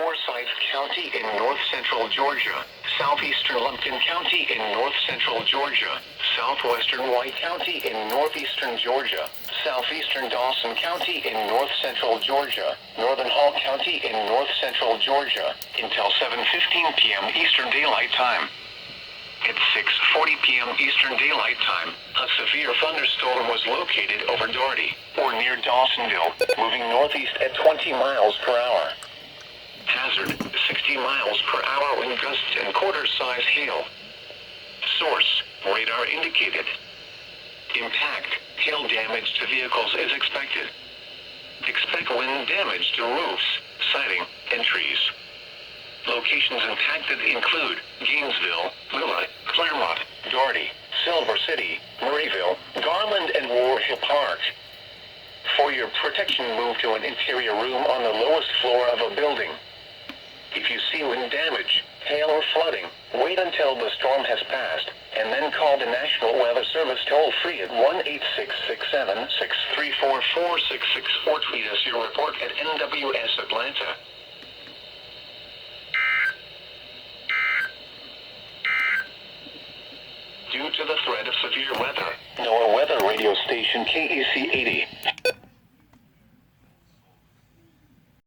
Forsyth County in north-central Georgia, southeastern Lumpkin County in north-central Georgia, southwestern White County in northeastern Georgia, southeastern Dawson County in north-central Georgia, northern Hall County in north-central Georgia, until 7:15 p.m. Eastern Daylight Time. At 6:40 p.m. Eastern Daylight Time, a severe thunderstorm was located over Doherty, or near Dawsonville, moving northeast at 20 miles per hour. Hazard, 60 miles per hour wind gusts and quarter-size hail. Source, radar indicated. Impact, hail damage to vehicles is expected. Expect wind damage to roofs, siding, and trees. Locations impacted include Gainesville, Lula, Claremont, Doherty, Silver City, Murrayville, Garland, and War Hill Park. For your protection, move to an interior room on the lowest floor of a building. If you see wind damage, hail, or flooding, wait until the storm has passed, and then call the National Weather Service toll-free at 1-866-7-634-4664. Tweet us your report at NWS Atlanta. Due to the threat of severe weather, NOAA weather radio station KEC 80.